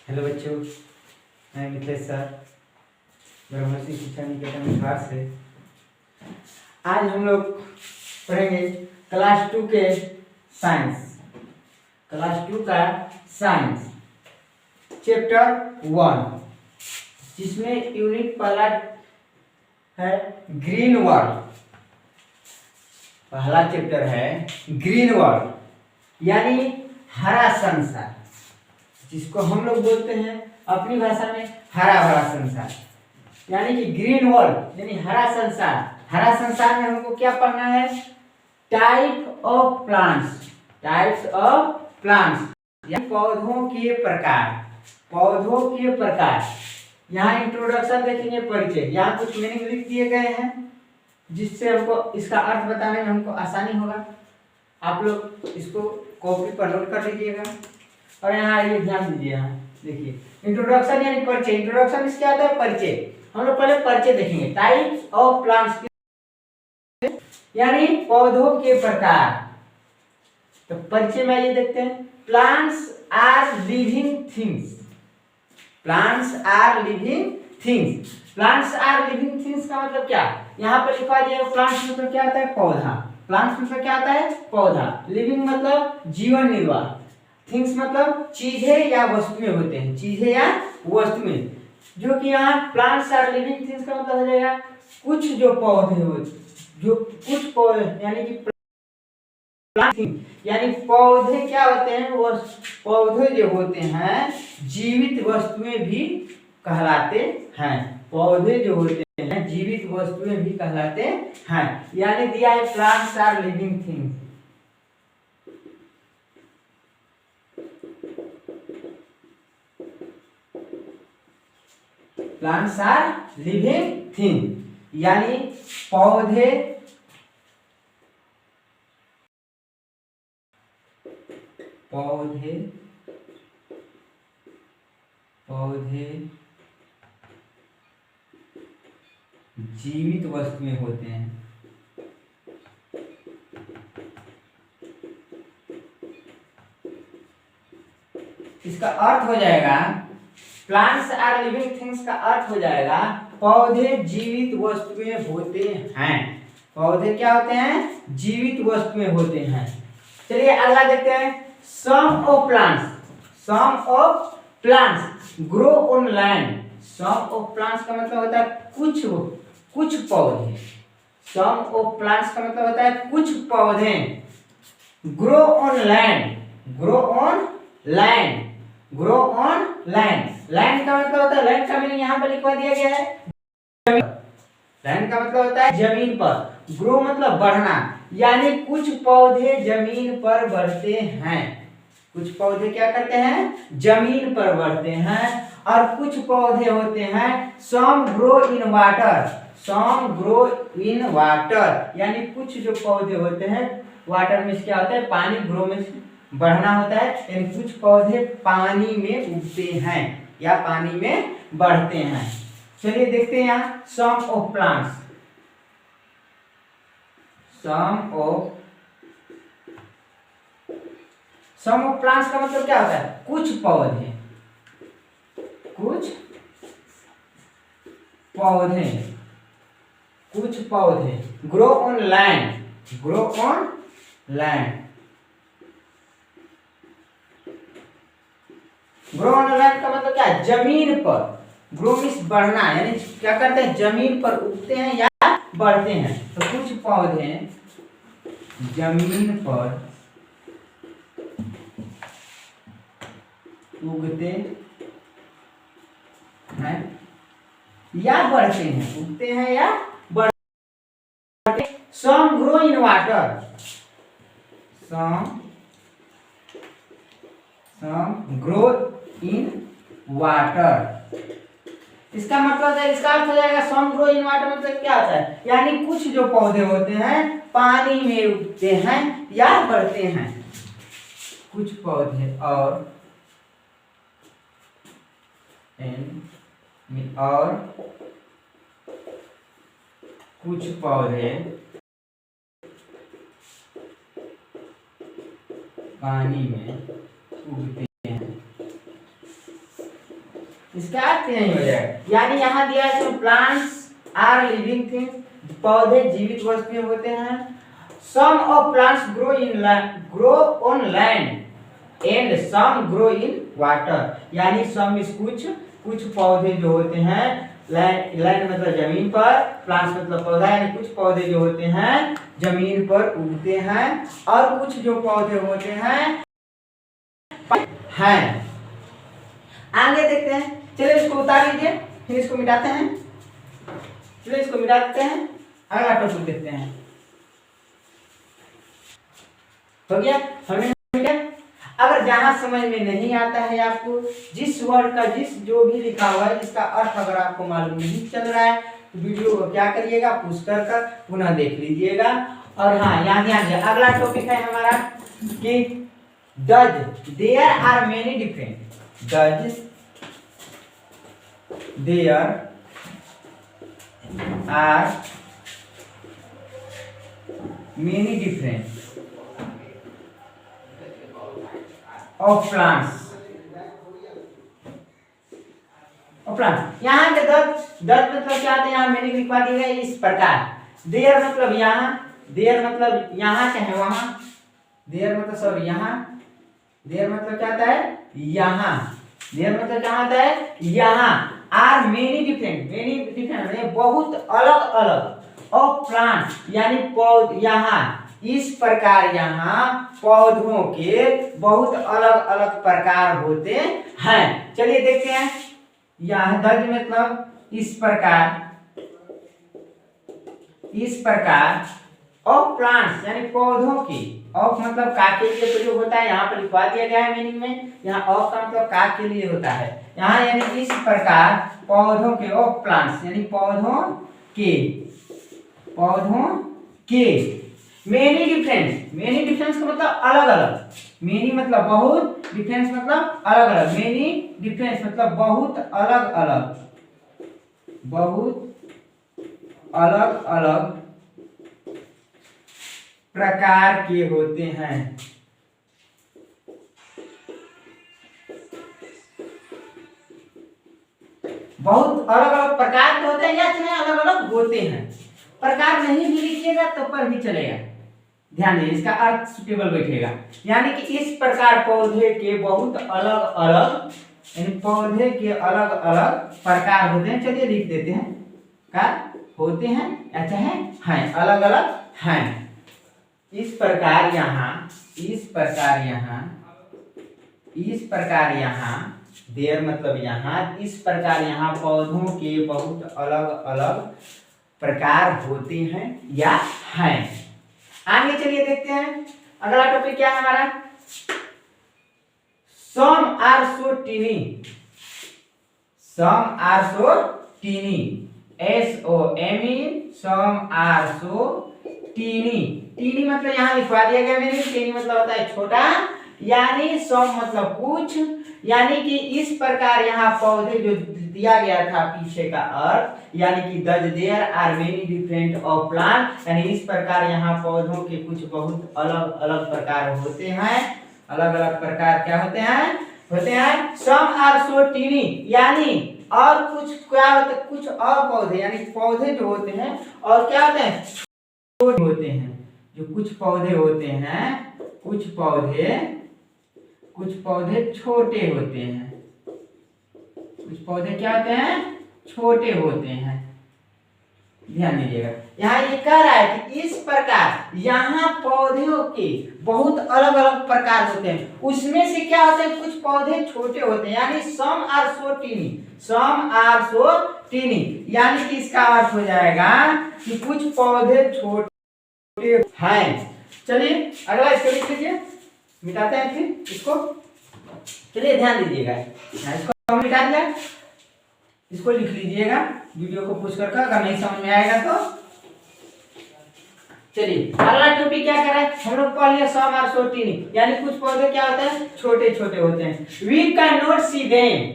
Hello बच्चों, मैं Mithilesh sir ब्रह्मश्री शिक्षा निकेतन बिहार से। आज हम लोग पढ़ेंगे क्लास 2 के साइंस, क्लास 2 का साइंस चैप्टर 1, जिसमें यूनिट पहला है ग्रीन वर्ल्ड। पहला चैप्टर है ग्रीन वर्ल्ड यानी हरा संसार, जिसको हम लोग बोलते हैं अपनी भाषा में हरा भरा संसार, यानी कि ग्रीन वर्ल्ड यानी हरा संसार। हरा संसार में हमको क्या पढ़ना है? Type of plants, types of plants यानी पौधों के प्रकार, पौधों के प्रकार। यहाँ इंट्रोडक्शन देखेंगे, परिचय। यहाँ कुछ मीनिंग लिख दिए गए हैं जिससे हमको इसका अर्थ बताने में हमको आसानी होगा। आप लोग इसको कॉपी पर नोट कर लीजिएगा। और यहाँ ये ध्यान दीजिए, यहाँ देखिए इंट्रोडक्शन यानी परिचय। इंट्रोडक्शन इसके आता है परिचय। हम लोग पहले परिचय देखेंगे। टाइप्स ऑफ प्लांट्स यानी पौधों के प्रकार। तो परिचय में ये देखते हैं, plants are living things. Plants are living things. Plants are living things का मतलब क्या? यहाँ पर लिखा जाएगा प्लांट्स मतलब क्या आता है? पौधा। प्लांट्स मतलब क्या आता है? पौधा। लिविंग मतलब जीवन निर्वाह। थिंग्स मतलब चीजें या वस्तुएं होते हैं, चीजें या वस्तुएं। जो कि यहाँ प्लांट्स आर लिविंग थिंग्स का मतलब हो जाएगा कुछ जो पौधे हो, जो कुछ पौधे यानी कि यानी पौधे क्या होते हैं? वो पौधे जो होते हैं जीवित वस्तुएं भी कहलाते हैं। पौधे जो होते हैं जीवित वस्तुएं भी कहलाते हैं। यानी दिया है plants are living things. Plants are living thing यानी पौधे पौधे पौधे जीवित वस्तुएं होते हैं। इसका अर्थ हो जाएगा, प्लांट्स आर लिविंग थिंग्स का अर्थ हो जाएगा पौधे जीवित वस्तुएं होते हैं। पौधे क्या होते हैं? जीवित वस्तुएं होते हैं। चलिए अगला देखते हैं। Some of plants, some of plants grow on land. Some of plants का मतलब होता है कुछ पौधे। सम ऑफ प्लांट्स का मतलब होता है कुछ पौधे grow on land, grow on land, grow on land. Land का मतलब होता है, लैंड का मीनिंग यहाँ पर लिखवा दिया गया है जमीन। लैंड का मतलब होता है जमीन पर। ग्रो मतलब बढ़ना, यानी कुछ पौधे जमीन पर बढ़ते हैं। कुछ पौधे क्या करते हैं? जमीन पर बढ़ते हैं। और कुछ पौधे होते हैं some grow in water, some grow in water यानी कुछ जो पौधे होते हैं वाटर में क्या होता है? पानी। ग्रो में बढ़ना होता है, यानी कुछ पौधे पानी में उगते हैं या पानी में बढ़ते हैं। चलिए देखते हैं यहाँ some of plants. Some of plants का मतलब क्या होता है? कुछ पौधे, कुछ पौधे, कुछ पौधे grow on land, grow on land. Grow on land का मतलब क्या है? जमीन पर। ग्रो मीन्स बढ़ना, यानी क्या करते हैं? जमीन पर उगते हैं या बढ़ते हैं। तो कुछ पौधे जमीन पर उगते हैं या बढ़ते हैं, उगते हैं या बढ़ते हैं। Some grow in water, some grow in water. इसका मतलब है, इसका अर्थ हो जाएगा सम ग्रो इन वाटर मतलब क्या होता है? यानी कुछ जो पौधे होते हैं पानी में उगते हैं या बढ़ते हैं। कुछ पौधे और कुछ पौधे पानी में उगते हैं। इसका अर्थ नहीं हो जाएगा। यानी यहाँ दिया है प्लांट्स आर लिविंग थिंग, पौधे जीवित वस्तुएं होते हैं। Some of plants grow on land and some grow in water, यानी सम इस कुछ पौधे जो होते हैं लैंड मतलब जमीन पर, प्लांट्स मतलब पौधा, यानी कुछ पौधे जो होते हैं जमीन पर उगते हैं और कुछ जो पौधे होते हैं आगे देखते हैं। चलिए इसको उतार लीजिए, फिर इसको मिटाते हैं। चलिए इसको मिटा देते हैं, अगला टॉपिक देखते हैं। हो गया, हमने मिटा। अगर जहां समझ में नहीं आता है आपको, जिस वर्ड का जिस जो भी लिखा हुआ है जिसका अर्थ अगर आपको मालूम नहीं चल रहा है तो वीडियो को क्या करिएगा, पुश कर पुनः देख लीजिएगा। और हाँ, यहाँ ध्यान दिया, अगला टॉपिक है हमारा कि does there are many different, does there are many different of plants यहाँ के दर्द मतलब क्या आते हैं, यहाँ मैंने लिखवा दिया है इस प्रकार। देयर मतलब यहाँ, देयर मतलब यहाँ चाहे वहां, देयर मतलब सॉरी यहाँ, देयर मतलब क्या आता है यहाँ, देयर मतलब क्या आता है यहाँ। आर मेनी डिफरेंट बहुत अलग अलग ऑफ प्लांट्स, यानी पौध, यहाँ इस प्रकार यहाँ पौधों के बहुत अलग अलग प्रकार होते हैं। चलिए देखते हैं, यहाँ दर्ज मतलब इस प्रकार ऑफ प्लांट्स यानी पौधों की, ऑफ मतलब का के लिए प्रयोग होता है, यहाँ पर लिखवा दिया गया है मीनिंग में। यहाँ ऑफ का मतलब का के लिए होता है यहाँ, यानी इस प्रकार पौधों के, ऑफ प्लांट्स यानी पौधों के मेनी डिफरेंस का मतलब अलग अलग, मेनी मतलब बहुत, डिफरेंस मतलब अलग अलग, मेनी डिफरेंस मतलब बहुत अलग अलग प्रकार के होते हैं। बहुत अलग अलग प्रकार के होते हैं या चाहे अलग अलग होते हैं, प्रकार नहीं भी लिखिएगा तो पर भी चलेगा। ध्यान दीजिए, इसका अर्थ सुटेबल बैठेगा। यानी कि इस प्रकार पौधे के बहुत अलग अलग, यानी पौधे के अलग अलग प्रकार होते हैं। चलिए लिख देते हैं, क्या होते हैं, अच्छा है अलग अलग हैं। इस प्रकार यहाँ देयर मतलब यहाँ, इस प्रकार यहाँ पौधों के बहुत अलग अलग प्रकार होते हैं या हैं। आगे चलिए देखते हैं, अगला टॉपिक क्या है हमारा, some are so tiny, SOME, some are so tiny मतलब यहाँ लिखवा दिया गया मैंने, टीनी मतलब होता है छोटा, यानी सम मतलब कुछ, यानी कि इस प्रकार यहाँ पौधे जो दिया गया था पीछे का अर्थ, यानी कि there are many different of plant, यानी इस प्रकार यहाँ पौधों के कुछ बहुत अलग अलग प्रकार होते हैं। अलग अलग प्रकार क्या होते हैं सम आर सो टीनी, यानी और कुछ क्या होते, कुछ और पौधे, यानी पौधे जो होते हैं और क्या होते हैं छोटे होते हैं। जो कुछ पौधे होते हैं, कुछ पौधे छोटे होते हैं, कुछ पौधे क्या होते हैं छोटे होते हैं। ध्यान दीजिएगा, यहाँ ये कह रहा है कि इस प्रकार यहाँ पौधों के बहुत अलग अलग प्रकार होते हैं, उसमें से क्या होते हैं कुछ पौधे छोटे होते हैं, यानी सम आर सो टीनी, यानी कि इसका अर्थ हो जाएगा कि कुछ पौधे छोटे हैं। चलिए अगला इसको लिख लीजिए, मिटाते हैं फिर इसको। चलिए ध्यान दीजिएगा, इसको मिटा दिया, इसको लिख लीजिएगा, वीडियो को पुश करके, अगर नहीं समझ में आएगा तो। चलिए अगला टॉपिक क्या कर रहा है, हम लोग पढ़ लिया सम आर सो टीनी, यानी कुछ पौधे क्या होते हैं छोटे छोटे होते हैं। We can not see them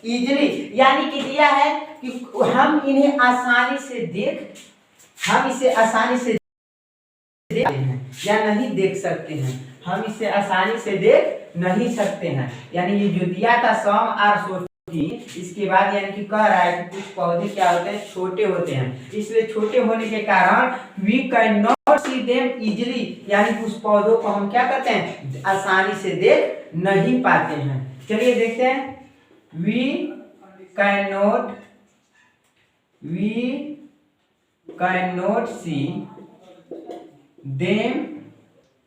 easily, यानी कि दिया है कि हम इन्हें आसानी से हम इसे आसानी से देखते हैं या नहीं देख सकते हैं, हम इसे आसानी से देख नहीं सकते हैं। यानी ये जो दिया था सम आर सोटी, इसके बाद यानी कि कह रहा है कि कुछ पौधे क्या होते हैं, छोटे होते हैं, इसलिए छोटे होने के कारण we can not see them easily, यानी कि उस पौधों को हम क्या करते हैं, आसानी से देख नहीं पाते हैं। चलिए देखते हैं, we can not see them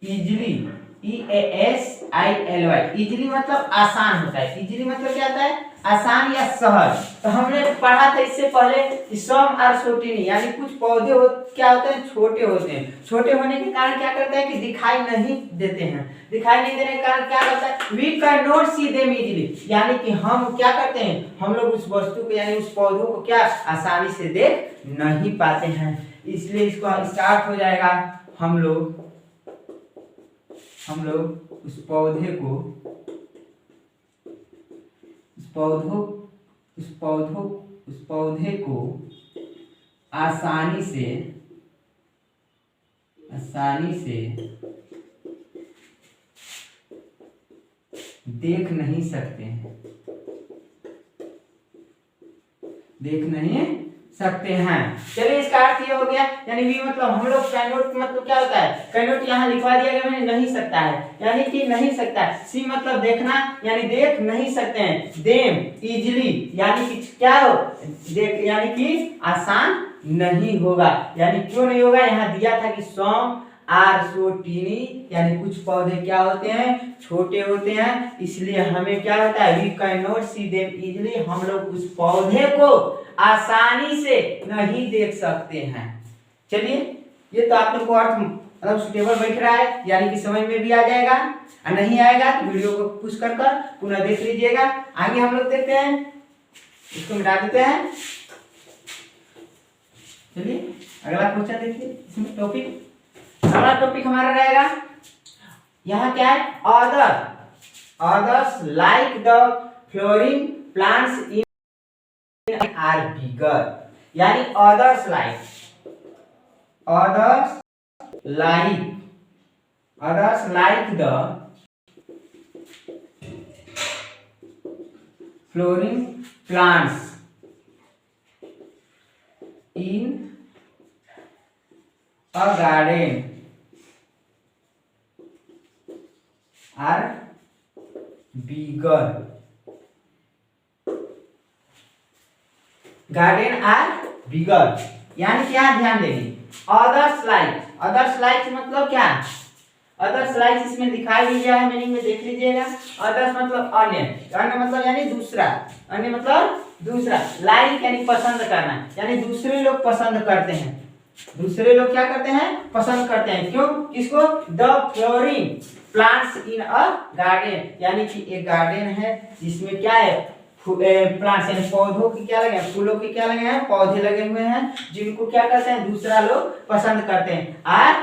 easily, EASILY, easily मतलब आसान होता है, इजिली मतलब क्या होता है, आसान या सहज। तो हमने पढ़ा था इससे पहले सम आर सोटिनी, यानी कुछ पौधे क्या होते हैं, छोटे होते हैं, छोटे होने के कारण क्या करते हैं कि दिखाई नहीं देते हैं, दिखाई नहीं देने के कारण क्या करता है, we can not see them easily, यानी कि हम क्या करते हैं, हम लोग उस वस्तु को यानी उस पौधों को क्या आसानी से देख नहीं पाते हैं। इसलिए इसको स्टार्ट हो जाएगा, हम लोग उस पौधे को आसानी से देख नहीं सकते हैं, चलिए इसका अर्थ ये हो गया, यानी वी मतलब हम लोग, कैनोट मतलब क्या होता है, कैनोट यहाँ लिखवा दिया गया मैंने, नहीं सकता है, यानी कि नहीं सकता है। सी मतलब देखना, यानी देख नहीं सकते हैं। देम इजिली, यानी कि क्या हो, देख यानी कि आसान नहीं होगा, यानी क्यों नहीं होगा, यहाँ दिया था कि सम आर सोटिनी, यानी कुछ पौधे क्या होते हैं, छोटे होते हैं, इसलिए हमें क्या होता है, we can not see them easily, हम लोग उस पौधे को आसानी से नहीं देख सकते हैं। चलिए ये तो आप लोग को अर्थ मतलब सुटेबल बैठ रहा है, यानी कि समझ में भी आ जाएगा, और नहीं आएगा तो वीडियो को पुश कर पुनः देख लीजिएगा। आगे हम लोग देखते हैं, इसको मिटा देते हैं। चलिए अगला क्वेश्चन देखिए, इसमें टॉपिक, अगला टॉपिक हमारा रहेगा, यहाँ क्या है, others like the flowering plants in are bigger, यानी others like the flowering plants in a garden are bigger, यानी क्या ध्यान देंगे, अदर्स लाइक मतलब क्या, अदर्स लाइक इसमें दिखाई भी गया है, मीनिंग में देख लीजिएगा। अदर्स मतलब अन्य मतलब यानी दूसरा, अन्य मतलब दूसरा, लाइक यानी पसंद करना, यानी दूसरे लोग पसंद करते हैं, दूसरे लोग क्या करते हैं, पसंद करते हैं, क्यों, किसको, the flooring plants in a garden, यानी कि एक गार्डन है जिसमें क्या है, प्लांट्स यानी पौधों की क्या लगे हैं, फूलों के क्या लगे हैं, पौधे लगे हुए हैं, जिनको क्या करते हैं, दूसरा लोग पसंद करते हैं। आर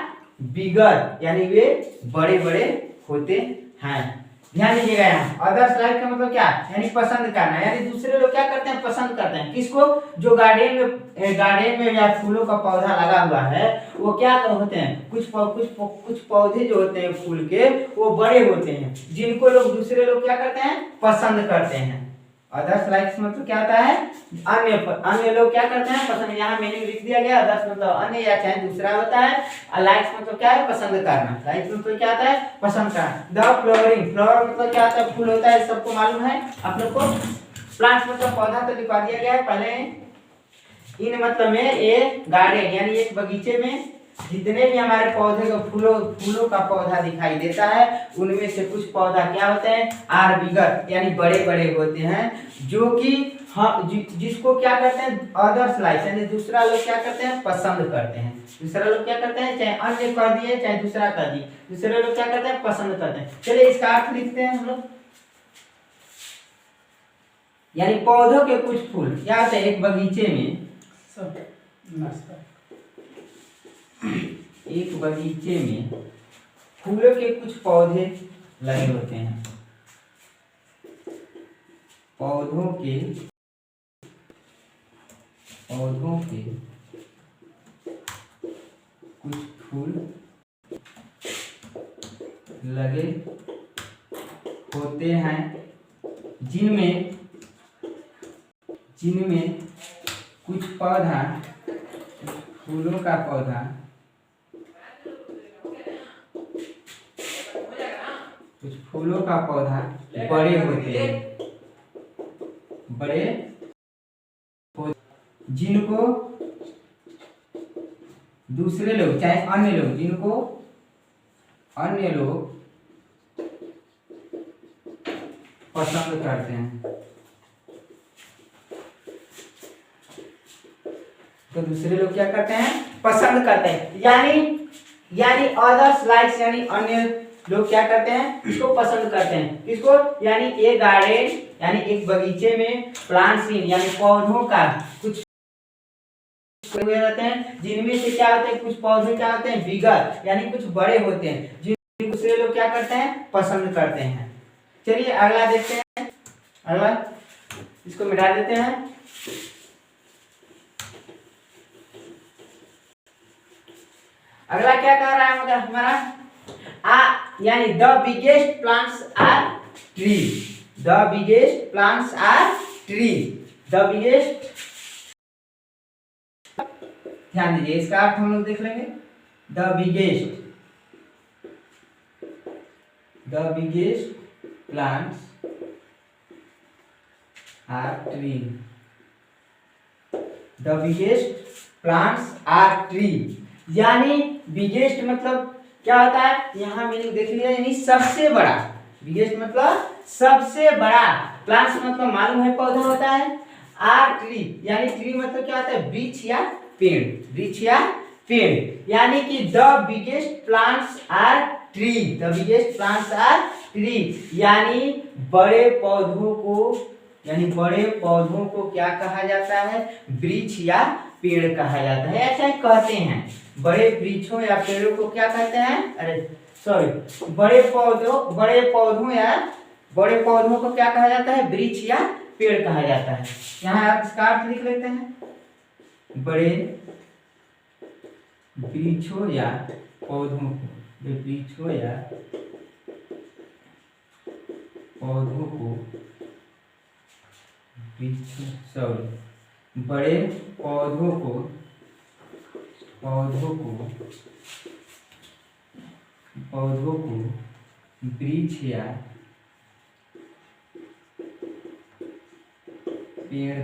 बिगर, यानी वे बड़े बड़े होते हैं। ध्यान दीजिएगा, यहाँ अदर्स लाइक का मतलब क्या, यानी पसंद करना, यानी दूसरे लोग क्या करते हैं, पसंद करते हैं, किसको, जो गार्डन में या फूलों का पौधा लगा हुआ है, वो क्या होते हैं, कुछ पौधे जो होते हैं फूल के, वो बड़े होते हैं, जिनको लोग दूसरे लोग क्या करते हैं, पसंद करते हैं। अदर्स लाइक्स मतलब क्या होता है, अन्य लोग क्या करते हैं, पसंद, यहाँ मीनिंग लिख दिया गया, अदर्स मतलब अन्य या चाहे दूसरा होता है, लाइक्स मतलब क्या है, पसंद करना, लाइक्स मतलब क्या होता है, पसंद करना। द फ्लावरिंग, फ्लावर मतलब क्या होता है, फूल होता है, सबको मालूम है आप लोग को। प्लांट्स मतलब पौधा तो लिखवा दिया गया है पहले। इन मतलब में एक गार्डन, यानी एक बगीचे में जितने भी हमारे पौधे का फूलों का पौधा दिखाई देता है, उनमें से कुछ पौधा क्या होते हैं, आर बिगर, यानी बड़े बड़े होते हैं, जो कि जिसको क्या करते हैं, अदर्स लाइक, यानी दूसरा लोग क्या करते हैं, पसंद करते हैं, दूसरा लोग क्या करते हैं, चाहे अन्य कर दिए चाहे दूसरा कर दिए, दूसरे लोग क्या करते हैं, पसंद करते हैं। चलिए इसका अर्थ लिखते हैं हम लोग, यानी पौधों के कुछ फूल क्या होते हैं, एक बगीचे में फूलों के कुछ पौधे लगे होते हैं, पौधों के कुछ फूल लगे होते हैं, जिनमें कुछ पौधा, फूलों का पौधा, बड़े होते हैं, जिनको दूसरे लोग चाहे अन्य लोग, जिनको अन्य लोग पसंद करते हैं, तो दूसरे लोग क्या करते हैं, पसंद करते हैं। यानी अदर्स लाइक्स, यानी अन्य लोग क्या करते हैं, इसको पसंद करते हैं। इसको यानी एक गार्डन, यानी एक बगीचे में प्लांट्स इन, यानी पौधों का कुछ रहते हैं, जिनमें से क्या होते हैं, कुछ पौधे क्या होते हैं, बिगर, यानी कुछ बड़े होते हैं, जिनको दूसरे लोग क्या करते हैं, पसंद करते हैं। चलिए अगला देखते हैं। अगला इसको मिटा देते हैं। अगला क्या कह रहा है हमारा, यानी the biggest plants are tree, the biggest plants are tree, the biggest, ध्यान दीजिए इसका अर्थ हम लोग देख लेंगे। The biggest plants are tree, the biggest plants are tree, यानी बिगेस्ट मतलब क्या होता है, यहाँ मीनिंग देख लिया, यानी सबसे बड़ा। बिगेस्ट मतलब सबसे बड़ा, प्लांट्स मतलब मालूम है पौधा होता है, आर ट्री यानी ट्री मतलब क्या होता है, वृक्ष या पेड़, वृक्ष या पेड़, यानी कि the biggest plants are tree, the biggest plants are tree, यानी बड़े पौधों को क्या कहा जाता है, वृक्ष या पेड़ कहा जाता है। ऐसा कहते हैं, बड़े वृक्षों या पेड़ों को क्या कहते हैं, बड़े पौधों को क्या कहा जाता है, वृक्ष या पेड़ कहा जाता है। यहाँ आप इसका अर्थ लिख लेते हैं, बड़े वृक्षों या पौधों को, बड़े पौधों को वृक्ष या पेड़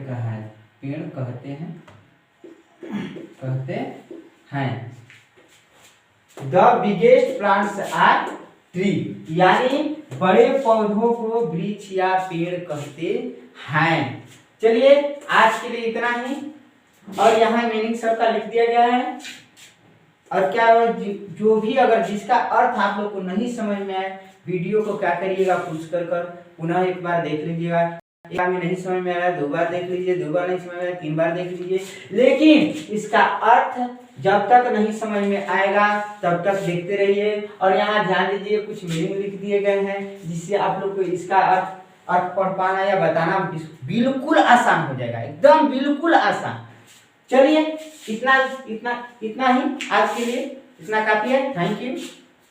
कहते हैं। The biggest plants are tree, यानी बड़े पौधों को वृक्ष या पेड़ कहते हैं। चलिए आज के लिए इतना ही, और यहाँ मीनिंग सबका लिख दिया गया है। और क्या जो भी अगर जिसका अर्थ आप लोग को नहीं समझ में आए, वीडियो को क्या करिएगा, पूछ कर पुनः एक बार देख लीजिएगा। एक बार में नहीं समझ में आया, 2 बार देख लीजिए, 2 बार नहीं समझ में आया, 3 बार देख लीजिए। लेकिन इसका अर्थ जब तक नहीं समझ में आएगा तब तक देखते रहिए। और यहाँ ध्यान दीजिए, कुछ मीनिंग लिख दिए गए हैं, जिससे आप लोग को इसका अर्थ पढ़ पाना या बताना बिल्कुल आसान हो जाएगा, एकदम बिल्कुल आसान। चलिए इतना ही आज के लिए, इतना काफी है। Thank you.